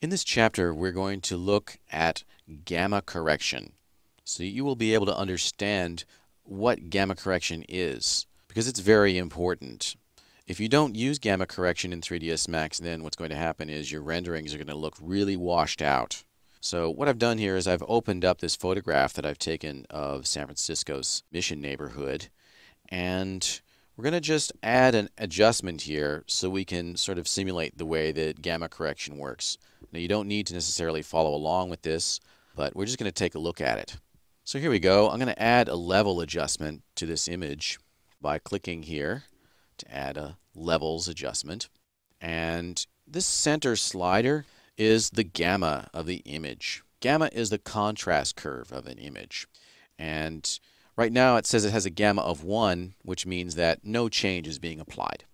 In this chapter, we're going to look at gamma correction. So you will be able to understand what gamma correction is, because it's very important. If you don't use gamma correction in 3ds Max, then what's going to happen is your renderings are going to look really washed out. So what I've done here is I've opened up this photograph that I've taken of San Francisco's Mission neighborhood, and we're going to just add an adjustment here so we can sort of simulate the way that gamma correction works. Now, you don't need to necessarily follow along with this, but we're just going to take a look at it. So here we go. I'm going to add a level adjustment to this image by clicking here to add a levels adjustment. And this center slider is the gamma of the image. Gamma is the contrast curve of an image. And right now it says it has a gamma of 1, which means that no change is being applied.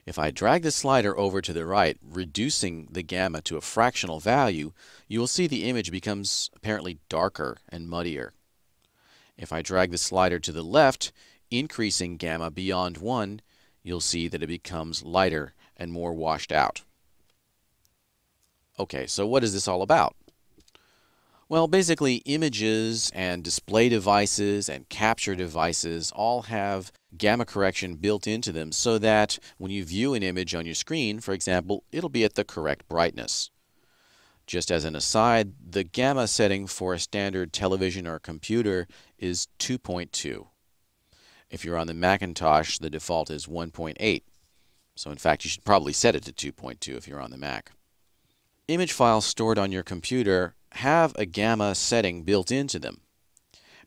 If I drag the slider over to the right, reducing the gamma to a fractional value, you will see the image becomes apparently darker and muddier. If I drag the slider to the left, increasing gamma beyond 1, you'll see that it becomes lighter and more washed out. Okay, so what is this all about? Well, basically, images and display devices and capture devices all have gamma correction built into them so that when you view an image on your screen, for example, it'll be at the correct brightness. Just as an aside, the gamma setting for a standard television or computer is 2.2. If you're on the Macintosh, the default is 1.8. So in fact, you should probably set it to 2.2 if you're on the Mac. Image files stored on your computer have a gamma setting built into them.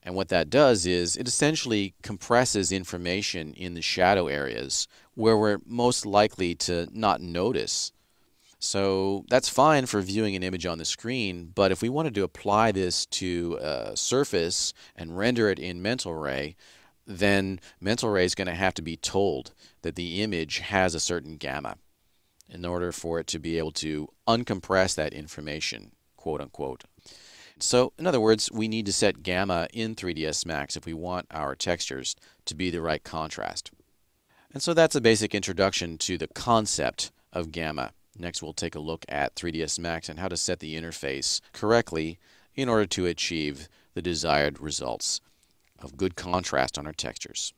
And what that does is it essentially compresses information in the shadow areas where we're most likely to not notice. So that's fine for viewing an image on the screen, but if we wanted to apply this to a surface and render it in Mental Ray, then Mental Ray is going to have to be told that the image has a certain gamma in order for it to be able to uncompress that information, quote unquote. So in other words, we need to set gamma in 3ds Max if we want our textures to be the right contrast. And so that's a basic introduction to the concept of gamma. Next we'll take a look at 3ds Max and how to set the interface correctly in order to achieve the desired results of good contrast on our textures.